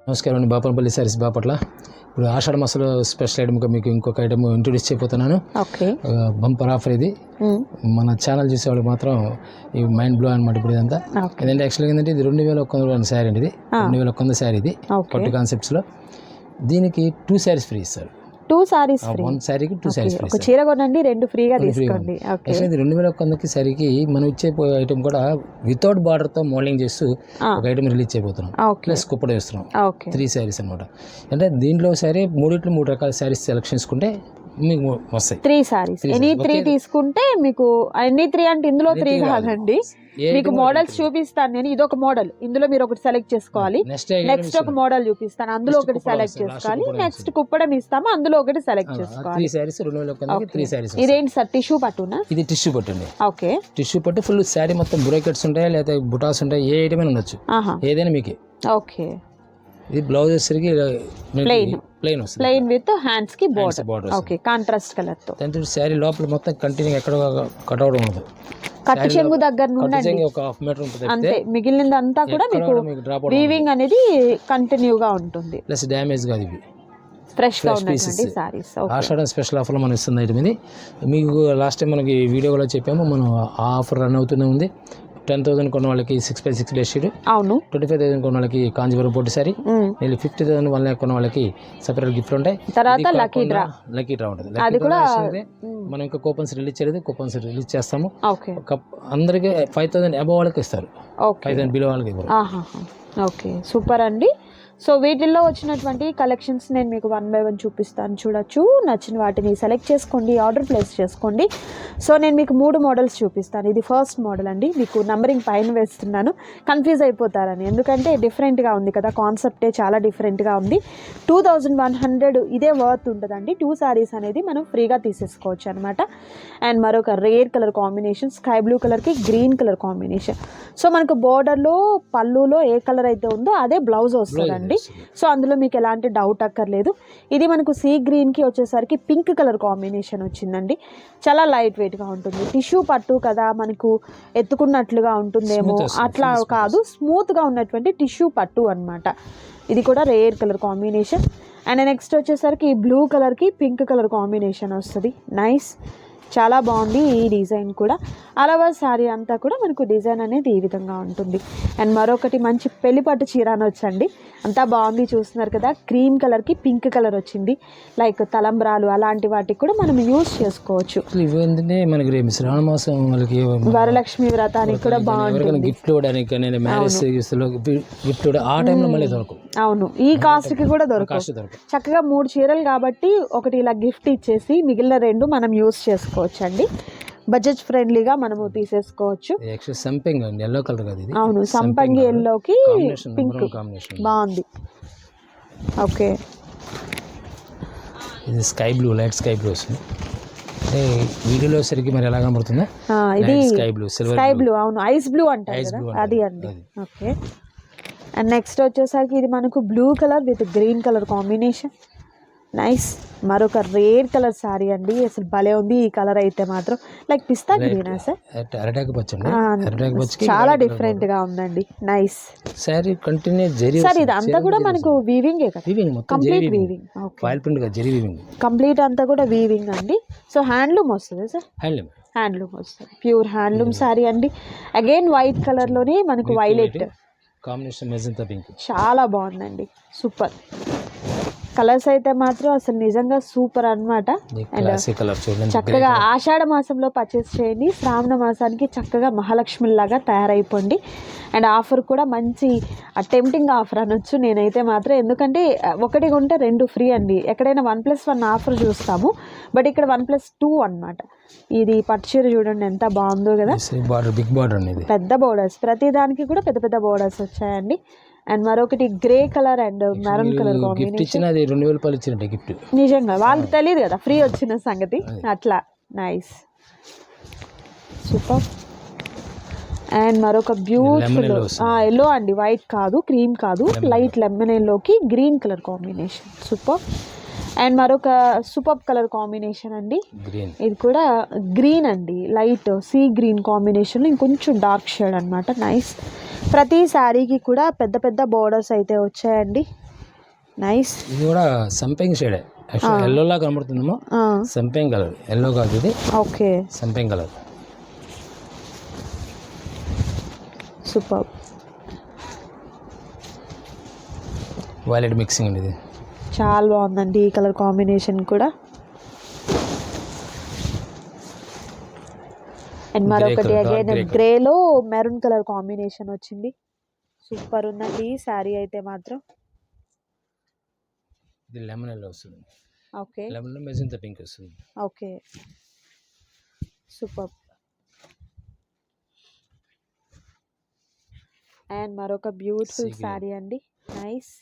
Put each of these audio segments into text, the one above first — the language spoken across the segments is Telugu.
నమస్కారం అండి, బాపనపల్లి సారీస్ బాపట్ల. ఇప్పుడు ఆషాఢ మాసంలో స్పెషల్ ఐటమ్గా మీకు ఇంకొక ఐటమ్ ఇంట్రొడ్యూస్ చేయబోతున్నాను. బంపర్ ఆఫర్ ఇది. మన ఛానల్ చూసేవాళ్ళు మాత్రం ఈ మైండ్ బ్లో అనమాట. ఇప్పుడు ఇదంతా ఏంటంటే యాక్చువల్గా ఏంటంటే ఇది 2100 శారీ అండి. ఇది 2100 శారీ. ఇది పట్టు కాన్సెప్ట్స్లో దీనికి 2 శారీస్ ఫ్రీ ఇస్తారు. 2 సారీస్ ఫ్రీ. 1 శారీకి 2 శారీస్ ఫ్రీ. ఒక చీర కొనండి 2 ఫ్రీగా తీసుకోండి. ఇది 2100 శారీకి మనం ఇచ్చే ఐటమ్ కూడా వితౌట్ బార్డర్తో మోడలింగ్ చేస్తూ ఒక ఐటమ్ రిలీజ్ చేయబోతున్నాం. ప్లస్ కుప్పడ వేస్తున్నాం. 3 శారీస్ అనమాట. అంటే దీంట్లో శారీ 3 రకాల శారీస్ సెలెక్షన్ చేసుకుంటే మీకు వస్తాయి. 3 సారీస్ ఎనీ 3 తీసుకుంటే మీకు ఎనీ 3 అంటే ఇందులో 3 కాదండి, మీకు మోడల్స్ చూపిస్తాను నేను. ఇది ఒక మోడల్, ఇందులో మీరు ఒకటి సెలెక్ట్ చేసుకోవాలి. నెక్స్ట్ ఒక మోడల్ చూపిస్తాను, అందులో ఒకటి సెలెక్ట్ చేసుకోవాలి. నెక్స్ట్ కుప్పడం ఇస్తాము, అందులో ఒకటి సెలెక్ట్ చేసుకోవాలి. ఇదేంటి సార్, టిష్యూ పట్టునా? ఇది టిష్యూ పట్టు అండి. ఓకే, టిష్యూ పట్టు ఫుల్ శారీ మొత్తం బ్రోకెట్స్ ఉంటాయి, లేదా బుటాస్ ఉంటాయి, ఏ ఐటమ్ అయినా ఉండొచ్చు, ఏదైనా మీకే. ఓకే, ఇది బ్లౌజ్ వచ్చేసరికి ప్లెయిన్ విత్ హ్యాండ్స్ కి బోర్డర్. ఓకే, కాంట్రాస్ట్ కలర్ తో. శారీ లోపల మొత్తం కంటిన్యూ ఎక్కడ కట్ అవడం ఉండదు. కట్టు చెంగు దగ్గర నుండి ఒక హాఫ్ మీటర్ ఉంటుంది అంతే, మిగిలినదంతా కూడా మీకు వీవింగ్ అనేది కంటిన్యూగా ఉంటుంది. ప్లస్ డ్యామేజ్ కాదు, ఇవి ఫ్రెష్ గా ఉన్నటువంటి సారీస్. ఆషాఢ స్పెషల్ ఆఫర్లో మనం ఇస్తుంది ఐటమ్ ఇది. మీకు లాస్ట్ టైం మనకి వీడియోలో చెప్పాము, మనం ఆ ఆఫర్ రన్ అవుతూనే ఉంది. 10,000 కొన్న వాళ్ళకి 6x6 డేస్ షీట్. అవును. 25,000 కొన్న వాళ్ళకి కాంజీవరం పొట్టి సారీ. 50,000 1 lakh కొన్న వాళ్ళకి సెపరేట్ గిఫ్ట్లు ఉంటాయి. తర్వాత లక్కీ డ్రా ఉంటుంది. అది కూడా మనం ఇంకా కూపన్స్ రిలీజ్ చేయలేదు, కూపన్స్ రిలీజ్ చేస్తాము. అందరికి 5,000 అబవ్ వాళ్ళకి ఇస్తారు, 5,000 బిలో వాళ్ళకి ఇవ్వరు. ఓకే, సూపర్ అండి. సో వీటిల్లో వచ్చినటువంటి కలెక్షన్స్ నేను మీకు 1 by 1 చూపిస్తాను, చూడొచ్చు. నచ్చిన వాటిని సెలెక్ట్ చేసుకోండి, ఆర్డర్ ప్లేస్ చేసుకోండి. సో నేను మీకు 3 మోడల్స్ చూపిస్తాను. ఇది ఫస్ట్ మోడల్ అండి, మీకు నంబరింగ్ పైన వేస్తున్నాను, కన్ఫ్యూజ్ అయిపోతారని, ఎందుకంటే డిఫరెంట్గా ఉంది కదా, కాన్సెప్టే చాలా డిఫరెంట్గా ఉంది. 2100 ఇదే వర్త్ ఉంటుందండి. 2 సారీస్ అనేది మనం ఫ్రీగా తీసేసుకోవచ్చు అనమాట. అండ్ మరొక rare colour combination, sky blue కలర్కి గ్రీన్ కలర్ కాంబినేషన్. సో మనకు బోర్డర్లో పళ్ళులో ఏ కలర్ అయితే ఉందో అదే బ్లౌజ్ వస్తుందండి. సో అందులో మీకు ఎలాంటి డౌట్ అక్కర్లేదు. ఇది మనకు సీ గ్రీన్కి వచ్చేసరికి పింక్ కలర్ కాంబినేషన్ వచ్చిందండి. చాలా లైట్ వెయిట్గా ఉంటుంది. టిష్యూ పట్టు కదా, మనకు ఎత్తుకున్నట్లుగా ఉంటుందేమో, అట్లా కాదు, స్మూత్గా ఉన్నటువంటి టిష్యూ పట్టు అనమాట. ఇది కూడా rare colour combination. And next వచ్చేసరికి బ్లూ కలర్కి పింక్ కలర్ కాంబినేషన్ వస్తుంది. నైస్, చాలా బాగుంది ఈ డిజైన్ కూడా. అలవా శారీ అంతా కూడా మనకు డిజైన్ అనేది ఈ విధంగా ఉంటుంది. అండ్ మరొకటి మంచి పెళ్లి పట్టు చీర అనొచ్చండి, అంతా బాగుంది, చూస్తున్నారు కదా. క్రీమ్ కలర్కి పింక్ కలర్ వచ్చింది, లైక్ తలంబ్రాలు అలాంటి వాటికి కూడా మనం యూజ్ చేసుకోవచ్చు. శ్రావణ మాసం వాళ్ళకి వరలక్ష్మి వ్రతానికి కూడా బాగుంటుంది. అవును, ఈ కాస్ట్ కి కూడా దొరకదు. చక్కగా 3 చీరలు కాబట్టి ఒకటి ఇలా గిఫ్ట్ ఇచ్చేసి మిగిలిన 2 మనం యూజ్ చేసుకోవచ్చు అండి. బడ్జెట్ ఫ్రెండ్లీగా మనము తీసేసుకోవచ్చు. అవును, సంపంగి ఎల్లోకి పింక్ బాగుంది. ఓకే, ఇది sky blue, light sky blue వస్తుంది. వీడియోలో సరికి మరి ఎలా కనబడుతుందా? ఇది స్కై బ్లూ, అవును, ఐస్ బ్లూ అంటారు కదా, అది అండి. ఓకే, అండ్ నెక్స్ట్ వచ్చేసరికి ఇది మనకు blue colour with green colour combination. Nice, మరొక రేర్ కలర్ సారీ అండి, అసలు భలే ఉంది ఈ కలర్ అయితే మాత్రం. లైక్ పిస్తా గ్రీనా సార్? చాలా డిఫరెంట్ గా ఉందండి. Nice sorry, continue zari sir. ఇది అంతా కూడా మనకు వీవింగ్, కంప్లీట్ వీవింగ్. కంప్లీట్ అంతా కూడా వీవింగ్ అండి. సో హ్యాండ్లూమ్ వస్తుంది సార్, హ్యాండ్లూమ్ వస్తుంది, ప్యూర్ హ్యాండ్లూమ్ సారీ అండి. అగైన్ వైట్ కలర్ లోనే మనకు వైలెట్ కాంబినేషన్, చాలా బాగుందండి, సూపర్. కలర్స్ అయితే మాత్రం అసలు నిజంగా సూపర్ అనమాట. చక్కగా ఆషాఢ మాసంలో పర్చేస్ చేయండి, శ్రావణ మాసానికి చక్కగా మహాలక్ష్మిలాగా తయారైపోండి. అండ్ ఆఫర్ కూడా మంచి టెంప్టింగ్ ఆఫర్ అనొచ్చు నేనైతే మాత్రం, ఎందుకంటే ఒకటి కొంటే 2 ఫ్రీ అండి. ఎక్కడైనా 1+1 ఆఫర్ చూస్తాము, బట్ ఇక్కడ 1+2 అనమాట. ఇది పట్టు చీర చూడండి ఎంత బాగుందో కదా, పెద్ద బోర్డర్స్, ప్రతి దానికి కూడా పెద్ద పెద్ద బోర్డర్స్ వచ్చాయండి. అండ్ మరొకటి grey colour and maroon colour combination. నిజంగా వాళ్ళకి తెలియదు కదా ఫ్రీ వచ్చిన సంగతి, అట్లా. Nice, super. అండ్ మరొక బ్యూటిఫుల్ ఎల్లో అండి, వైట్ కాదు, క్రీమ్ కాదు, లైట్ లెమన్ ఎల్లోకి green colour combination, super. And మరొక సూపర్ కలర్ కాంబినేషన్ అండి, ఇది కూడా గ్రీన్ అండి, లైట్ సీ గ్రీన్ కాంబినేషన్లో ఇంకొంచెం డార్క్ షేడ్ అనమాట. నైస్, ప్రతి శారీకి కూడా పెద్ద పెద్ద బోర్డర్స్ అయితే వచ్చాయండి. నైస్. ఇది కూడా సంపెంగ్ షేడే, యాక్చువల్ ఎల్లోలా కనబడుతుందేమో, సంపెంగ్ కలర్, ఎల్లో కాదు ఇది, ఓకే, సంపెంగ్ కలర్. సూపర్. వైలెట్ మిక్సింగ్ అండి ఇది. చాలా బాగుందండి ఈ కలర్ కాంబినేషన్ కూడా. అండ్ మరొకటి అగైన్ గ్రేలో మెరూన్ కలర్ కాంబినేషన్ వచ్చింది. సూపర్ ఉందండి శారీ అయితే మాత్రం. ఇది లెమన్ ఎల్లో వస్తుంది. ఓకే, లెమన్ లో మెజెంటా పింక్ వస్తుంది. Okay, super. అండ్ మరొక బ్యూటిఫుల్ శారీ అండి. నైస్.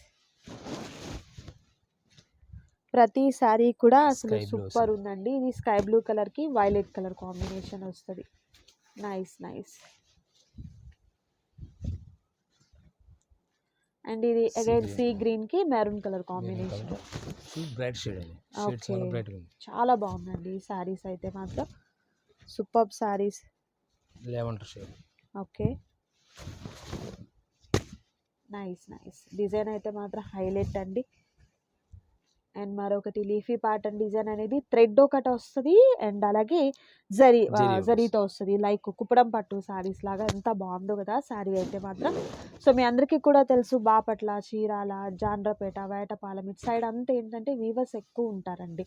ప్రతి శారీ కూడా అసలు సూపర్ ఉందండి. ఇది స్కై బ్లూ కలర్ కి వైలెట్ కలర్ కాంబినేషన్ వస్తుంది. Nice nice. అండ్ ఇది అగైన్ సీ గ్రీన్ కి maroon colour combination. Bright shade అండి. షేడ్ చాలా బ్రైట్ ఉంది. చాలా బాగుందండి ఈ సారీస్ అయితే మాత్రం. Super saris. Lavender shade. Okay, nice nice. Design అయితే మాత్రం హైలైట్ అండి. అండ్ మరొకటి లీఫీ ప్యాటర్న్ డిజైన్ అనేది థ్రెడ్ ఒకటి వస్తుంది, అండ్ అలాగే జరీతో వస్తుంది, లైక్ కుప్పడం పట్టు శారీస్ లాగా. ఎంత బాగుందో కదా శారీ అయితే మాత్రం. సో మీ అందరికీ కూడా తెలుసు, బాపట్ల, చీరాల, జాండ్రపేట, వేటపాలెం ఇటు సైడ్ అంతా ఏంటంటే వీవర్స్ ఎక్కువ ఉంటారండి.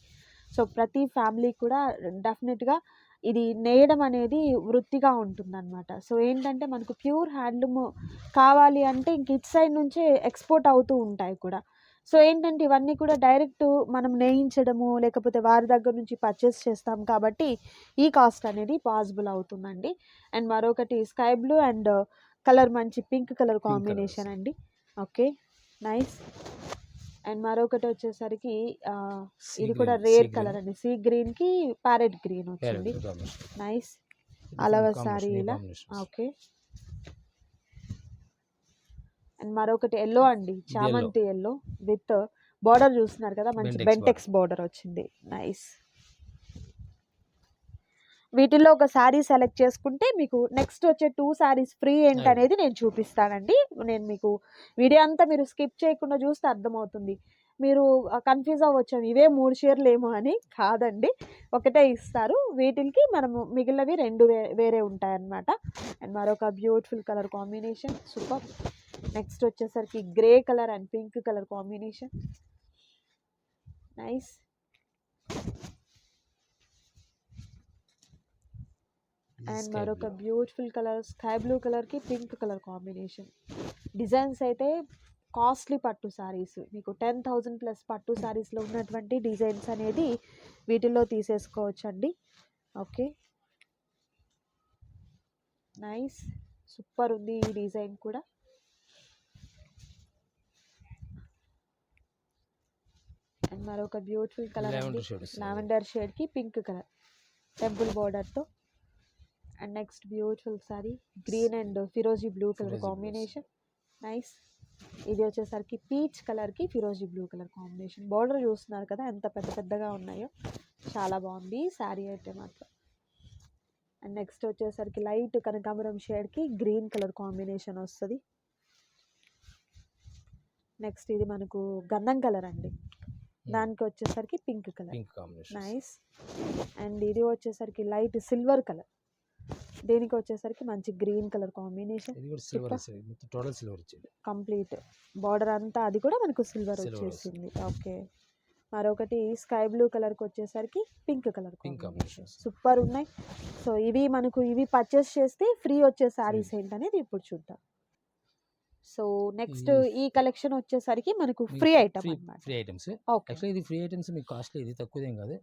సో ప్రతి ఫ్యామిలీ కూడా డెఫినెట్గా ఇది నేయడం అనేది వృత్తిగా ఉంటుందన్నమాట. సో ఏంటంటే మనకు ప్యూర్ హ్యాండ్లూమ్ కావాలి అంటే ఇంక ఇటు సైడ్ నుంచే ఎక్స్పోర్ట్ అవుతూ ఉంటాయి కూడా. సో ఏంటంటే ఇవన్నీ కూడా డైరెక్ట్ మనం నేయించడము, లేకపోతే వారి దగ్గర నుంచి పర్చేస్ చేస్తాం కాబట్టి ఈ కాస్ట్ అనేది పాసిబుల్ అవుతుందండి. అండ్ మరొకటి స్కై బ్లూ అండ్ కలర్ మంచి పింక్ కలర్ కాంబినేషన్ అండి. Okay, nice. అండ్ మరొకటి వచ్చేసరికి ఇది కూడా రేర్ కలర్ అండి. సీ గ్రీన్ కి ప్యారెట్ గ్రీన్ వచ్చింది. నైస్. అలవ సారీ ఇలా. ఓకే. అండ్ మరొకటి ఎల్లో అండి, చామంతి ఎల్లో విత్ బార్డర్ చూస్తున్నారు కదా, మంచి బెంటెక్స్ బార్డర్ వచ్చింది. నైస్. వీటిల్లో ఒక శారీ సెలెక్ట్ చేసుకుంటే మీకు నెక్స్ట్ వచ్చే 2 శారీస్ ఫ్రీ ఏంటనేది నేను చూపిస్తానండి. నేను మీకు వీడియో అంతా మీరు స్కిప్ చేయకుండా చూస్తే అర్థమవుతుంది. మీరు కన్ఫ్యూజ్ అవ్వచ్చు, ఇవే 3 చీరలు ఏమో అని. కాదండి, ఒకటే ఇస్తారు. వీటికి మనము మిగిలినవి 2 వేరే ఉంటాయన్నమాట. అండ్ మరొక beautiful colour combination, super. Next వచ్చేసరికి grey colour and pink colour combination. Nice. And మరొక బ్యూటిఫుల్ కలర్ స్కై బ్లూ కలర్కి పింక్ కలర్ కాంబినేషన్. డిజైన్స్ అయితే కాస్ట్లీ పట్టు శారీస్, మీకు 10,000 ప్లస్ పట్టు శారీస్లో ఉన్నటువంటి డిజైన్స్ అనేది వీటిల్లో తీసేసుకోవచ్చు అండి. Okay, nice. సూపర్ ఉంది ఈ డిజైన్ కూడా. అండ్ మరొక బ్యూటిఫుల్ కలర్ అండి, లావెండర్ షేడ్కి పింక్ కలర్ టెంపుల్ బార్డర్తో. And next beautiful sari green and ఫిరోజీ బ్లూ కలర్ కాంబినేషన్. నైస్. ఇది వచ్చేసరికి పీచ్ కలర్కి ఫిరోజీ బ్లూ కలర్ కాంబినేషన్. బార్డర్ చూస్తున్నారు కదా ఎంత పెద్ద పెద్దగా ఉన్నాయో, చాలా బాగుంది శారీ అయితే మాత్రం. అండ్ నెక్స్ట్ వచ్చేసరికి లైట్ కనకాంబరం షేడ్కి గ్రీన్ కలర్ కాంబినేషన్ వస్తుంది. నెక్స్ట్ ఇది మనకు గంధం కలర్ అండి, దానికి వచ్చేసరికి పింక్ కలర్. నైస్. అండ్ ఇది వచ్చేసరికి లైట్ సిల్వర్ కలర్, దీనికి వచ్చేసరికి మంచి green colour combination. Complete border అంతా అది కూడా మనకు సిల్వర్ వచ్చేసింది. ఓకే. మరొకటి స్కై బ్లూ కలర్కి వచ్చేసరికి పింక్ కలర్ కాంబినేషన్. సూపర్ ఉన్నాయి. సో ఇవి పర్చేస్ చేస్తే ఫ్రీ వచ్చే శారీస్ ఏంటనేది ఇప్పుడు చూద్దాం. సో నెక్స్ట్ ఈ కలెక్షన్ వచ్చేసరికి మనకు ఫ్రీ ఐటమ్ అన్నమాట. Free items. యాక్చువల్లీ ఇది ఫ్రీ ఐటమ్స్ మీకు కాస్ట్లీ, ఇది తక్కువదేం కాదు.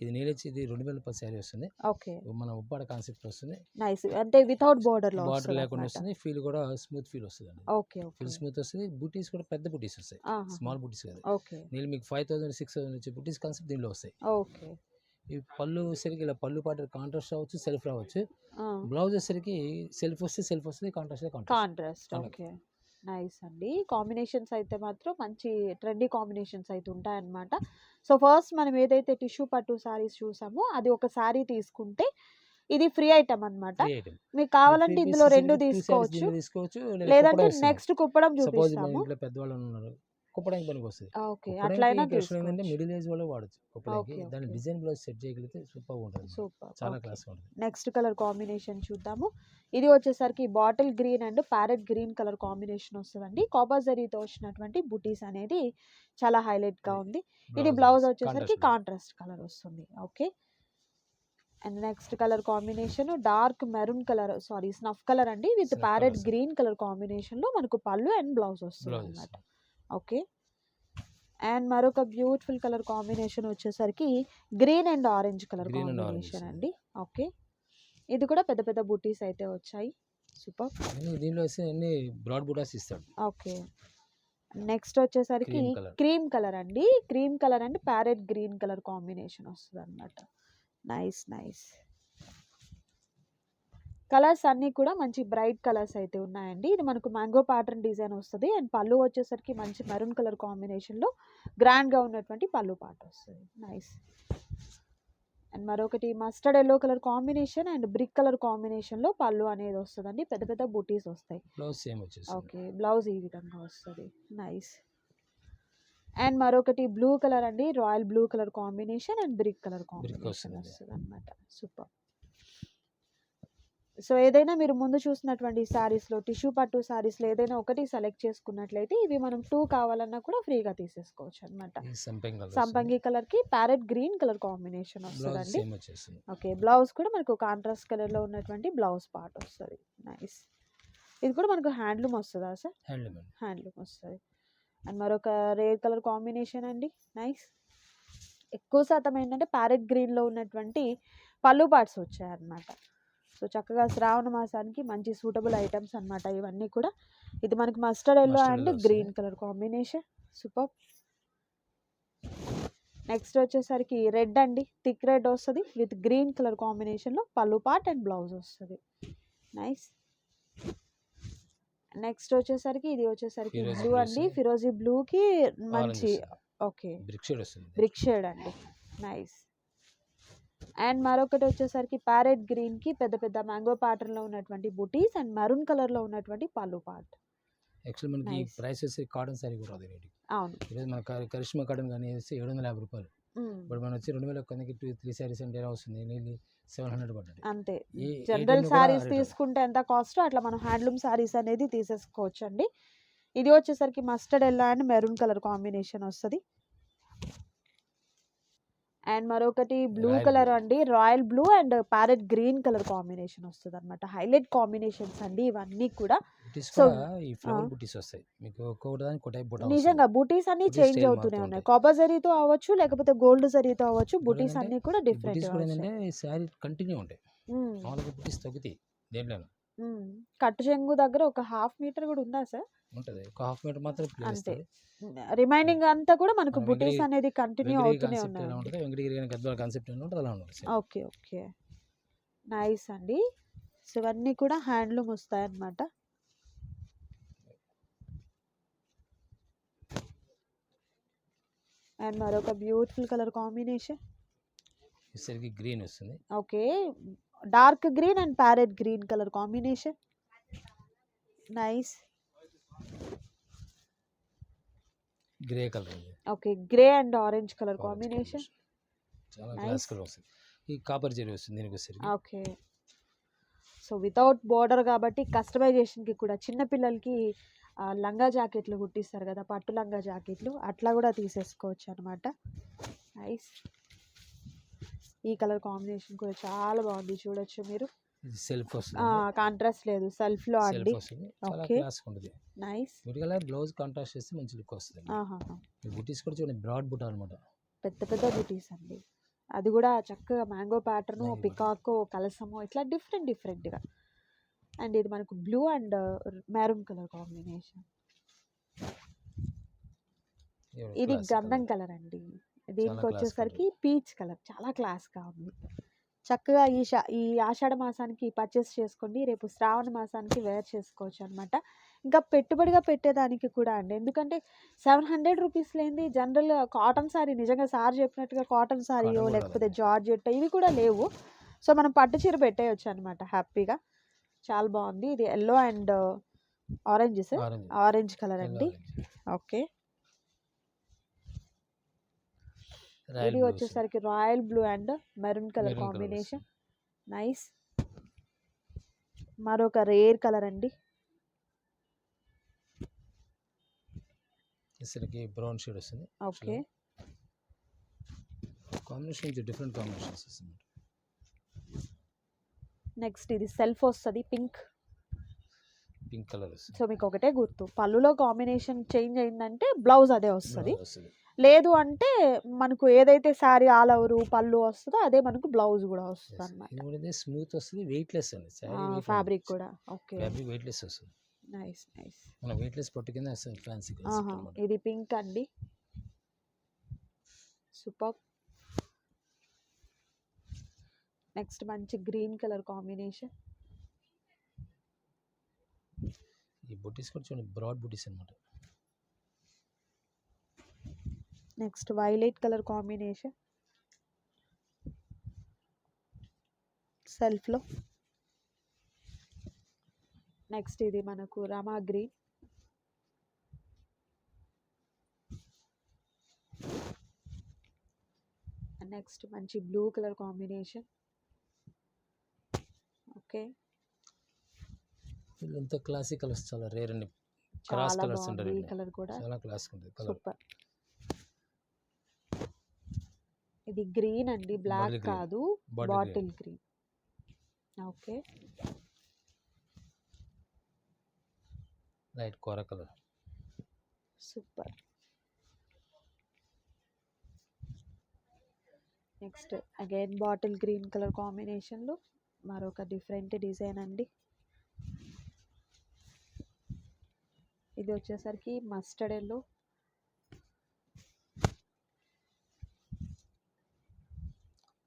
ఇది నీలచ్చి ఇది 2000 రూపాయల శారీ వస్తుంది. ఓకే, మన ఉప్పాడ కాన్సెప్ట్ వస్తుంది. నైస్. అంటే వితౌట్ బార్డర్ లో బార్డర్ లేకుండా వస్తుంది. ఫీల్ కూడా స్మూత్ ఫీల్ వస్తుంది అండి. ఓకే, ఫుల్ స్మూత్ వస్తుంది. బూటీస్ కూడా పెద్ద బూటీస్ వస్తాయి, స్మాల్ బూటీస్ కాదు. ఓకే, నీళ్ళు మీకు 5,000 6,000 వచ్చే బూటీస్ కాన్సెప్ట్ దీనిలో వస్తాయి. ఓకే. ఈ పళ్ళు సరికి ఇలా పళ్ళు పాట కాంట్రాస్ట్ రావచ్చు, సెల్ఫ్ రావచ్చు. బ్లౌజ్ వచ్చేసరికి సెల్ఫ్ వస్తే సెల్ఫ్ వస్తుంది, కాంట్రాస్ట్. ఓకే, నైస్ అండి. కాంబినేషన్స్ అయితే మాత్రం మంచి ట్రెండీ కాంబినేషన్స్ అయితే ఉంటాయన్నమాట. సో ఫస్ట్ మనం ఏదైతే టిష్యూ పట్టు శారీస్ చూసామో అది ఒక శారీ తీసుకుంటే ఇది ఫ్రీ ఐటమ్ అన్నమాట. మీకు కావాలంటే ఇందులో 2 తీసుకోవచ్చు, లేదంటే నెక్స్ట్ కుప్పడం చూపిస్తాము. పెద్దవాళ్ళు ఉన్నారు, కుప్పడానికి పనికి వస్తుంది. ఓకే, అట్లయినా ఏంటంటే తీసుకోవచ్చు. మిడిల్ ఏజ్ వాళ్ళు వాడచ్చు కుప్పడానికి. ఓకే, దాని ఓకే. డిజైన్ బ్లౌజ్ సెట్ చేయగలిగితే సూపర్ ఉంటుంది, సూపర్. చాలా ఓకే. క్లాస్గా ఉంటుంది. నెక్స్ట్ కలర్ కాంబినేషన్ చూద్దాము. ఇది వచ్చేసరికి bottle green and parrot green colour combination వస్తుందండి. కాపర్ జరీతో వచ్చినటువంటి బుటీస్ అనేది చాలా హైలైట్ గా ఉంది. ఇది బ్లౌజ్ వచ్చేసరికి కాంట్రాస్ట్ కలర్ వస్తుంది. Okay. And next colour combination dark maroon colour, sari snuff colour అండి, with Snuff parrot colour, green colour combination లో మనకు పళ్ళు అండ్ బ్లౌజ్ వస్తుంది అన్నమాట. ఓకే. అండ్ మరొక బ్యూటిఫుల్ కలర్ కాంబినేషన్ వచ్చేసరికి green and orange colour Green and orange combination వస్తుంది. అండి. ఓకే. ఇది కూడా పెద్ద పెద్ద బుటీస్ అయితే వచ్చాయి. సూపర్. దీనిలో వస్తే అన్ని బ్రాడ్ బుటాస్ ఇస్తాడు. ఓకే. నెక్స్ట్ వచ్చేసరికి Cream colour. క్రీమ్ కలర్ అండి. Cream colour and parrot green colour combination వస్తుంది అనమాట. Nice nice. కలర్స్ అన్నీ కూడా మంచి బ్రైట్ కలర్స్ అయితే ఉన్నాయండి. ఇది మనకు మ్యాంగో ప్యాటర్న్ డిజైన్ వస్తుంది. అండ్ పళ్ళు వచ్చేసరికి మంచి మెరూన్ కలర్ కాంబినేషన్లో గ్రాండ్గా ఉన్నటువంటి పళ్ళు పాట వస్తుంది. నైస్. అండ్ మరొకటి mustard yellow colour combination and brick colour కాంబినేషన్లో పళ్ళు అనేది వస్తుందండి. పెద్ద పెద్ద బూటీస్ వస్తాయి. బ్లౌజ్ సేమ్ వచ్చేసి. ఓకే, బ్లౌజ్ ఈ విధంగా వస్తుంది. నైస్. అండ్ మరొకటి బ్లూ కలర్ అండి, royal blue colour combination and brick colour combination వస్తుంది. వస్తుంది అనమాట. సూపర్. సో ఏదైనా మీరు ముందు చూసినటువంటి శారీస్లో, టిష్యూ పట్టు శారీస్లో ఏదైనా ఒకటి సెలెక్ట్ చేసుకున్నట్లయితే ఇవి మనం 2 కావాలన్నా కూడా ఫ్రీగా తీసేసుకోవచ్చు అనమాట. సంపంగి కలర్కి ప్యారెట్ గ్రీన్ కలర్ కాంబినేషన్ వస్తుందండి. ఓకే, బ్లౌజ్ కూడా మనకు కాంట్రాస్ట్ కలర్లో ఉన్నటువంటి బ్లౌజ్ పార్ట్ వస్తుంది. నైస్. ఇది కూడా మనకు హ్యాండ్లూమ్ వస్తుందా సార్? హ్యాండ్లూమ్ వస్తుంది. అండ్ మరొక రేర్ కలర్ కాంబినేషన్ అండి. నైస్. ఎక్కువ శాతం ఏంటంటే ప్యారెట్ గ్రీన్లో ఉన్నటువంటి పళ్ళు పార్ట్స్ వచ్చాయన్నమాట. సో చక్కగా శ్రావణ మాసానికి మంచి సూటబుల్ ఐటమ్స్ అన్నమాట ఇవన్నీ కూడా. ఇది మనకి mustard yellow and green colour combination. Super. Next వచ్చేసరికి రెడ్ అండి, థిక్ రెడ్ వస్తుంది విత్ గ్రీన్ కలర్ కాంబినేషన్లో పళ్ళు పార్ట్ అండ్ బ్లౌజ్ వస్తుంది. నైస్. నెక్స్ట్ వచ్చేసరికి ఇది వచ్చేసరికి బ్లూ అండి, ఫిరోజీ బ్లూకి మంచి ఓకే బ్రిక్ షేడ్ అండి. నైస్. అండ్ మరొకటి వచ్చేసరికి ప్యారెట్ గ్రీన్కి పెద్ద పెద్ద మ్యాంగో ప్యాటర్న్లో ఉన్నటువంటి బుటీస్ అండ్ మెరూన్ కలర్లో ఉన్నటువంటి పళ్ళు పార్ట్. యాక్చువల్ మనకి ప్రైస్ వచ్చి కాటన్ సారీ కూడా అది రేట్. అవును. ఈరోజు మన కరిష్మా కాటన్ కానీ వేస్తే 750 రూపాయలు. ఇప్పుడు మనం వచ్చి 2000 కొందకి 3 సారీస్ అంటే ఎలా వస్తుంది? నీళ్ళు 700 పడ్డది. అంతే. జనరల్ సారీస్ తీసుకుంటే ఎంత కాస్ట్ అట్లా మనం హ్యాండ్లూమ్ సారీస్ అనేది తీసేసుకోవచ్చు అండి. ఇది వచ్చేసరికి mustard yellow and maroon colour combination వస్తుంది. అండ్ మరొకటి బ్లూ కలర్ అండి, royal blue and parrot green colour combination వస్తుంది అనమాట. హైలైట్ కాంబినేషన్స్ అండి ఇవన్నీ కూడా. నిజంగా బూటీస్ అన్ని చేంజ్ అవుతూనే ఉన్నాయి. కాపర్ జరీతో అవ్వచ్చు, లేకపోతే గోల్డ్ జరీతో అవ్వచ్చు. బూటీస్ అన్ని కూడా డిఫరెంట్. కట్టు చెంగు దగ్గర ఒక 1/2 మీటర్ కూడా ఉందా సార్? ఉంటది. ఒక 1/2 మీటర్ మాత్రం అంతే. రిమైనింగ్ అంతా కూడా మనకు బుటీస్ అనేది కంటిన్యూ అవుతూనే ఉన్నాయి. Okay okay. నైస్ అండి. సో ఇవన్నీ కూడా హ్యాండ్లూమ్ వస్తాయి అన్నమాట. అండ్ మరొక బ్యూటిఫుల్ కలర్ కాంబినేషన్ గ్రీన్ వస్తుంది. Okay, dark green and parrot green colour combination. Nice. Grey colour. Okay, grey and orange colour combination. చాలా క్లాస్ కలర్ వస్తుంది. ఈ కాపర్ జరీ వస్తుంది దీనికి వచ్చేసరికి. ఓకే. సో వితౌట్ బోర్డర్ కాబట్టి కస్టమైజేషన్కి కూడా చిన్న పిల్లలకి లంగా జాకెట్లు కుట్టిస్తారు కదా, పట్టు లంగా జాకెట్లు అట్లా కూడా తీసేసుకోవచ్చు అనమాట. నైస్. ఈ కలర్ కాంబినేషన్ కూడా చాలా బాగుంది, చూడొచ్చు మీరు. సెల్ఫ్ వస్తుంది, కాంట్రాస్ట్ లేదు, సెల్ఫ్ లో అండి. Okay, nice. బ్లౌజ్ కాంట్రాస్ట్ చేస్తే మంచి లుక్ వస్తుంది. బుటీస్ కూడా చూడండి, బ్రాడ్ బుటా అన్నమాట, పెద్ద పెద్ద బుటీస్ అండి. అది కూడా చక్కగా మ్యాంగో ప్యాటర్న్, పికాక్, కలసము ఇట్లా డిఫరెంట్ డిఫరెంట్గా. అండ్ ఇది మనకు blue and maroon colour combination. ఇది గంధం కలర్ అండి. దీనికి వచ్చేసరికి పీచ్ కలర్, చాలా క్లాస్గా ఉంది. చక్కగా ఈ ఆషాఢ మాసానికి పర్చేస్ చేసుకోండి, రేపు శ్రావణ మాసానికి వేర్ చేసుకోవచ్చు అనమాట. ఇంకా పెట్టుబడిగా పెట్టేదానికి కూడా అండి, ఎందుకంటే 700 రూపీస్ లేనిది జనరల్గా కాటన్ సారీ, నిజంగా సార్ చెప్పినట్టుగా కాటన్ సారీయో లేకపోతే జార్జెట్ ఇవి కూడా లేవు. సో మనం పట్టు చీర పెట్టేయచ్చు అనమాట హ్యాపీగా. చాలా బాగుంది. ఇది yellow and orange sir, orange colour అండి. ఓకే, రాయల్ ఇది బ్లూ వచ్చేసరికి royal blue and maroon colour Maroon colour combination. Nice. మరొక రేర్ కలర్ అండి. వచ్చేసరికి బ్రౌన్ షేడ్ వస్తుంది. ఓకే. కాంబినేషన్ డిఫరెంట్ కాంబినేషన్స్ వస్తుంది. నెక్స్ట్ ఇది సెల్ఫ్ వస్తుంది పింక్. పింక్ కలర్ వస్తుంది. సో మీకు ఒకటే గుర్తు, పళ్ళులో కాంబినేషన్ చేంజ్ అయిందంటే బ్లౌజ్ అదే వస్తుంది. వస్తుంది. లేదు అంటే మనకు ఏదైతే శారీ ఆల్ ఓవర్ పళ్ళు వస్తుందో అదే మనకు బ్లౌజ్ కూడా వస్తుంది అన్నమాట. ఇది కూడా స్మూత్ వస్తుంది, వెయిట్లెస్ అండి. ఫ్యాబ్రిక్ కూడా ఓకే. ఫ్యాబ్రిక్ వెయిట్లెస్ వస్తుంది. Nice nice. మన వెయిట్లెస్ పట్టు కింద ఫ్యాన్సీ. ఇది పింక్ అండి. సూపర్. నెక్స్ట్ మంచి గ్రీన్ కలర్ కాంబినేషన్. ఈ బుటీస్ కూడా చూడండి, బ్రాడ్ బుటీస్ అన్నమాట. నెక్స్ట్ వైలెట్ కలర్ కాంబినేషన్ సెల్ఫ్లో. నెక్స్ట్ ఇది మనకు రమా గ్రీన్. నెక్స్ట్ మంచి బ్లూ కలర్ కాంబినేషన్. ఓకే. ఇంత క్లాసిక్ కలర్స్ చాలా రేర్ అండి. క్రాస్ కలర్స్ ఉంటాయి. ఈ కలర్ కూడా చాలా క్లాసిక్ ఉంటుంది కలర్. సూపర్. ఇది గ్రీన్ అండి, బ్లాక్ కాదు, బాటిల్ గ్రీన్. ఓకే. లైట్ కోరా colour. Super. Next again bottle green colour కాంబినేషన్లో మరొక డిఫరెంట్ డిజైన్ అండి. ఇది వచ్చేసరికి మస్టర్డ్ ఎల్లో.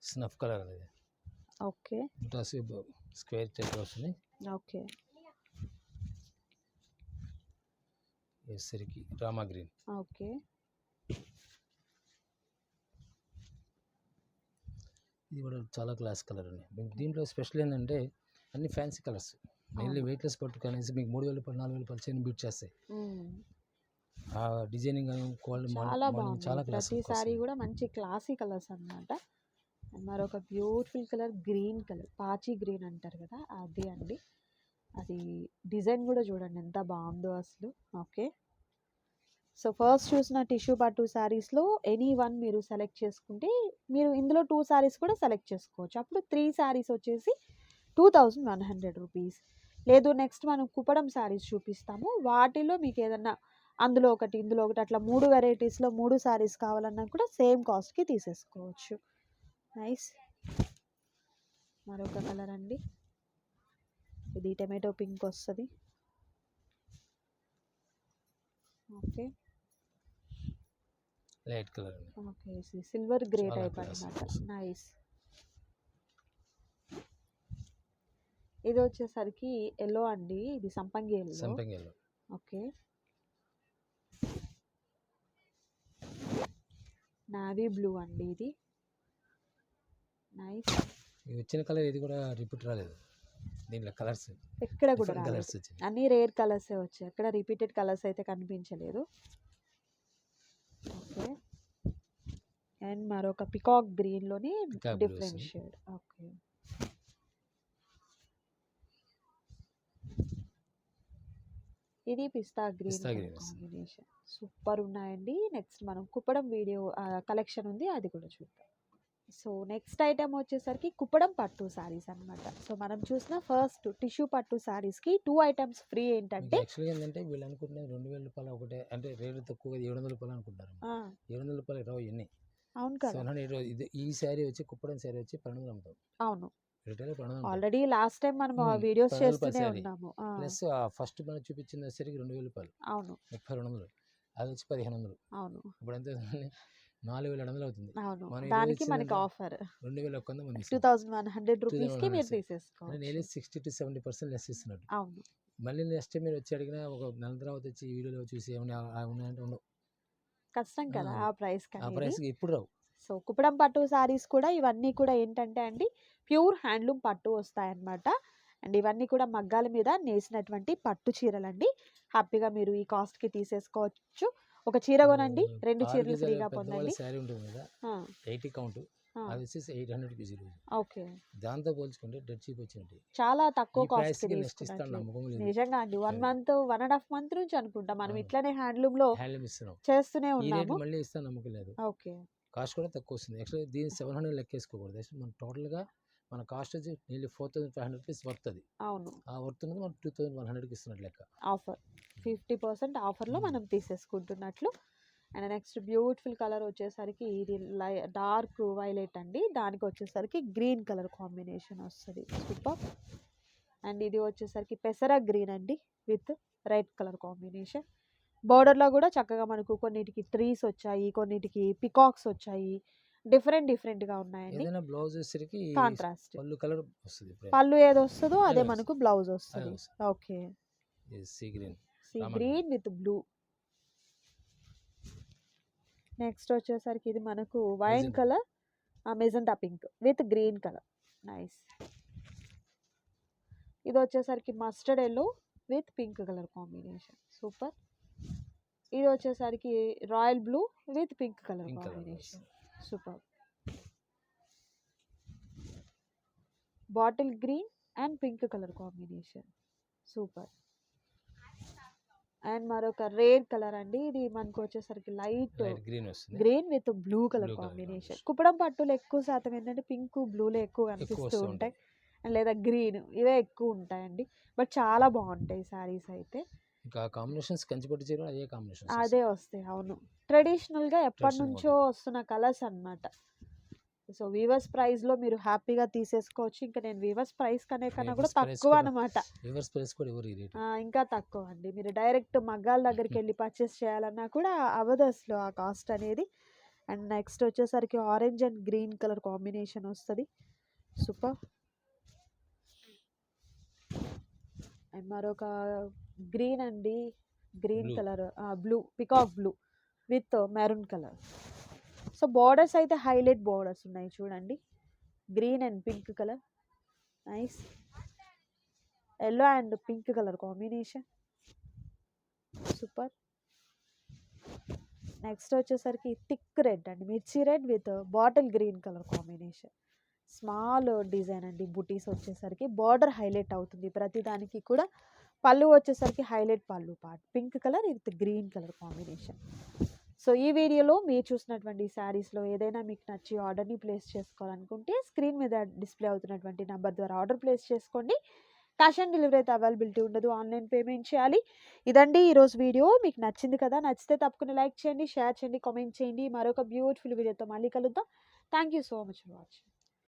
స్నఫ్ కలర్ అనేది. ఓకే. స్క్వేర్ టైప్ వస్తుంది. ఓకే. వచ్చేసరికి రామా గ్రీన్. ఓకే. ఇది కూడా చాలా క్లాస్ కలర్ అండి. దీంట్లో స్పెషల్ ఏంటంటే అన్ని ఫ్యాన్సీ కలర్స్. మెయిన్లీ వెయిట్లెస్ పట్టు కనేసి మీకు 3,000 రూపాయలు 4,000 రూపాయలు చైన్ బీట్ చేస్తాయి. ఆ డిజైనింగ్ క్వాలిటీ చాలా బాగుంది. చాలా ప్రతి సారీ కూడా మంచి క్లాసీ కలర్స్ అన్నమాట. మరొక బ్యూటిఫుల్ కలర్ గ్రీన్ కలర్, పాచి గ్రీన్ అంటారు కదా అది అండి. అది డిజైన్ కూడా చూడండి ఎంత బాగుందో అసలు. ఓకే. సో ఫస్ట్ చూసిన టిష్యూ పట్టు శారీస్లో ఎనీ వన్ మీరు సెలెక్ట్ చేసుకుంటే మీరు ఇందులో 2 శారీస్ కూడా సెలెక్ట్ చేసుకోవచ్చు. అప్పుడు 3 శారీస్ వచ్చేసి 2,100 రూపీస్. లేదు నెక్స్ట్ మనం కుప్పడం శారీస్ చూపిస్తాము, వాటిలో మీకు ఏదన్నా అందులో ఒకటి ఇందులో ఒకటి అట్లా 3 వెరైటీస్లో 3 శారీస్ కావాలన్నా కూడా సేమ్ కాస్ట్కి తీసేసుకోవచ్చు. నైస్. మరొక కలర్ అండి. ఇది టమాటో పింక్ వస్తుంది. ఓకే. లైట్ కలర్ అండి. ఓకే. సిల్వర్ గ్రే టైప్ అన్నమాట. నైస్. ఇది వచ్చేసరికి ఎల్లో అండి. ఇది సంపంగి ఎల్లో. ఓకే. నావీ బ్లూ అండి ఇది. నైస్. వచ్చిన కలర్ ఇది కూడా రిపీట్ రాలేదు దీంట్లో. కలర్స్ ఎక్కడ కూడా కలర్స్ వచ్చాయి. అన్ని రేర్ కలర్సే వచ్చాయి, ఎక్కడ రిపీటెడ్ కలర్స్ అయితే కనిపించలేదు. ఓకే. అండ్ మరొక పికాక్ గ్రీన్లోని డిఫరెంట్ షేడ్. ఓకే. ఇది పిస్తా గ్రీన్ కాంబినేషన్. సూపర్ ఉన్నాయండి. నెక్స్ట్ మనం కుప్పడం వీడియో కలెక్షన్ ఉంది, అది కూడా చూద్దాం. సో నెక్స్ట్ ఐటమ్ వచ్చేసరికి కుప్పడం పట్టు శారీస్ అన్నమాట. సో మనం చూసిన ఫస్ట్ టిష్యూ పట్టు శారీస్కి 2 ఐటమ్స్ ఫ్రీ. ఏంటంటే యాక్చువల్గా ఏంటంటే వీళ్ళు అనుకుంటున్నారు 2,000 రూపాయలు ఒకటే, అంటే రేటు తక్కువ 700 రూపాయలు అనుకుంటారు. 700 రూపాయలు రావు ఇవన్నీ. అవును కదా. ఈ శారీ వచ్చి కుప్పడం శారీ వచ్చి 1200 అమ్ముతాం. అవును. రిటైల్ 1200. ఆల్రెడీ లాస్ట్ టైం మనం వీడియోస్ చేస్తూనే ఉన్నాము. ప్లస్ ఫస్ట్ మనం చూపించిన సరికి 2,000 రూపాయలు. అవును. 3200. అది వచ్చి 1500. అవును. ఇప్పుడు ఎంత 4,200 అవుతుంది. అవును. దానికి మనకి ఆఫర్ 2,100 2,100 రూపీస్కి మీరు తీసేసుకోవాలి. నేను 60 to 70% లెస్ ఇస్తున్నాడు. అవును. మళ్ళీ నెక్స్ట్ మీరు వచ్చి అడిగినా ఒక నెల తర్వాత వచ్చి వీడియోలో చూసి ఏమైనా ఉన్నాయంటే ఉండవు. కష్టం కదా ఆ ప్రైస్ ఇప్పుడు రావు. సో కుప్పడం పట్టు శారీస్ కూడా ఇవన్నీ కూడా ఏంటంటే అండి ప్యూర్ హ్యాండ్లూమ్ పట్టు వస్తాయన్నమాట. అండ్ ఇవన్నీ కూడా మగ్గాల మీద నేసినటువంటి పట్టు చీరలండి. హ్యాపీగా మీరు ఈ కాస్ట్కి తీసేసుకోవచ్చు. ఒక చీర కొనండి 2 చీరలు ఫ్రీగా పొందండి. శారీ ఉంటుంది కదా 80 కౌంట్, అది వచ్చేసి 800 రూపీస్ ఈరోజు. ఓకే, దాంతో పోల్చుకుంటే డెడ్ చీప్ వచ్చినట్టు చాలా తక్కువ ఈ కాస్ట్ ప్రైస్కి నెక్స్ట్ ఇస్తాను నమ్మకం లేదు. నిజంగా అండి. 1 మంత్ 1.5 మంత్ నుంచి అనుకుంటా మనం ఇట్లానే హ్యాండ్లూమ్ లో హ్యాండ్లూమ్ ఇస్తున్నాం, చేస్తూనే ఈ రేట్ ఉన్నాము. మళ్ళీ ఇస్తాను నమ్మకం లేదు. ఓకే, కాస్ట్ కూడా తక్కువ వస్తుంది. యాక్చువల్లీ దీన్ని 700 లెక్కేసుకోకూడదు. యాక్చువల్లీ మన టోటల్గా మన కాస్ట్ వచ్చి నియర్లీ 4500 రూపీస్ వర్తుంది. అవును, ఆ వర్త్ ఉన్నది మనం 2100కి ఇస్తున్నట్టు లెక్క. ఆఫర్ 50% ఆఫర్లో మనం తీసేసుకుంటున్నట్లు. అండ్ నెక్స్ట్ బ్యూటిఫుల్ కలర్ వచ్చేసరికి ఇది డార్క్ వైలెట్ అండి, దానికి వచ్చేసరికి గ్రీన్ కలర్ కాంబినేషన్ వస్తుంది. సూపర్. అండ్ ఇది వచ్చేసరికి పెసర గ్రీన్ అండి విత్ రెడ్ కలర్ కాంబినేషన్. బార్డర్లో కూడా చక్కగా మనకు కొన్నిటికి ట్రీస్ వచ్చాయి, కొన్నిటికి పికాక్స్ వచ్చాయి, డిఫరెంట్గా ఉన్నాయండి. ఏదైనా బ్లౌజ్ వచ్చేసరికి కాంట్రాస్ట్ పళ్ళు కలర్ వస్తుంది. పళ్ళు ఏది వస్తుందో అదే మనకు బ్లౌజ్ వస్తుంది. Okay, sea green, sea green with blue. Next వచ్చేసరికి ఇది మనకు wine colour, magenta pink with green colour. Nice. ఇది వచ్చేసరికి mustard yellow with pink colour combination. Super. ఇది వచ్చేసరికి royal blue with pink colour combination. Super. Bottle green and pink colour combination. Super. And మరొక రేర్ కలర్ అండి, ఇది మనకు వచ్చేసరికి light green with blue colour combination. Kuppadam పట్టులో ఎక్కువ శాతం ఏంటంటే పింక్ బ్లూలో ఎక్కువ కనిపిస్తూ ఉంటాయి, లేదా గ్రీన్, ఇవే ఎక్కువ ఉంటాయండి. బట్ చాలా బాగుంటాయి శారీస్ అయితే. ఇంకా కాంబినేషన్స్ కంచిపట్టు చీర అదే కాంబినేషన్ అదే వస్తాయి. అవును, ట్రెడిషనల్గా ఎప్పటి నుంచో వస్తున్న కలర్స్ అన్నమాట. సో వీవర్స్ ప్రైస్లో మీరు హ్యాపీగా తీసేసుకోవచ్చు. ఇంకా నేను వీవర్స్ ప్రైస్ కన్నా కూడా తక్కువ అనమాట. ఇంకా తక్కువ అండి. మీరు డైరెక్ట్ మగ్గాల దగ్గరికి వెళ్ళి పర్చేస్ చేయాలన్నా కూడా అవ్వదు అసలు ఆ కాస్ట్ అనేది. అండ్ నెక్స్ట్ వచ్చేసరికి orange and green colour combination వస్తుంది. సూపర్. అండ్ మరొక గ్రీన్ అండి, green colour, blue, peacock blue with maroon colour. So borders అయితే హైలైట్ బార్డర్స్ ఉన్నాయి చూడండి, green and pink colour. Nice. Yellow and pink colour combination. Super. Next వచ్చేసరికి థిక్ రెడ్ అండి, మిర్చి red with bottle green colour combination. Small design అండి, బుటీస్ వచ్చేసరికి బార్డర్ హైలైట్ అవుతుంది ప్రతిదానికి కూడా. పళ్ళు వచ్చేసరికి హైలైట్ పళ్ళు part, pink colour with green colour combination. So ఈ వీడియోలో మీరు చూసినటువంటి శారీస్లో ఏదైనా మీకు నచ్చి ఆర్డర్ని ప్లేస్ చేసుకోవాలనుకుంటే స్క్రీన్ మీద డిస్ప్లే అవుతున్నటువంటి నెంబర్ ద్వారా ఆర్డర్ ప్లేస్ చేసుకోండి. క్యాష్ ఆన్ డెలివరీ అయితే అవైలబిలిటీ ఉండదు, ఆన్లైన్ పేమెంట్ చేయాలి. ఇదండి ఈరోజు వీడియో. మీకు నచ్చింది కదా, నచ్చితే తప్పకుండా లైక్ చేయండి, షేర్ చేయండి, కామెంట్ చేయండి. మరొక బ్యూటిఫుల్ వీడియోతో మళ్ళీ కలుద్దాం. Thank you so much for watching.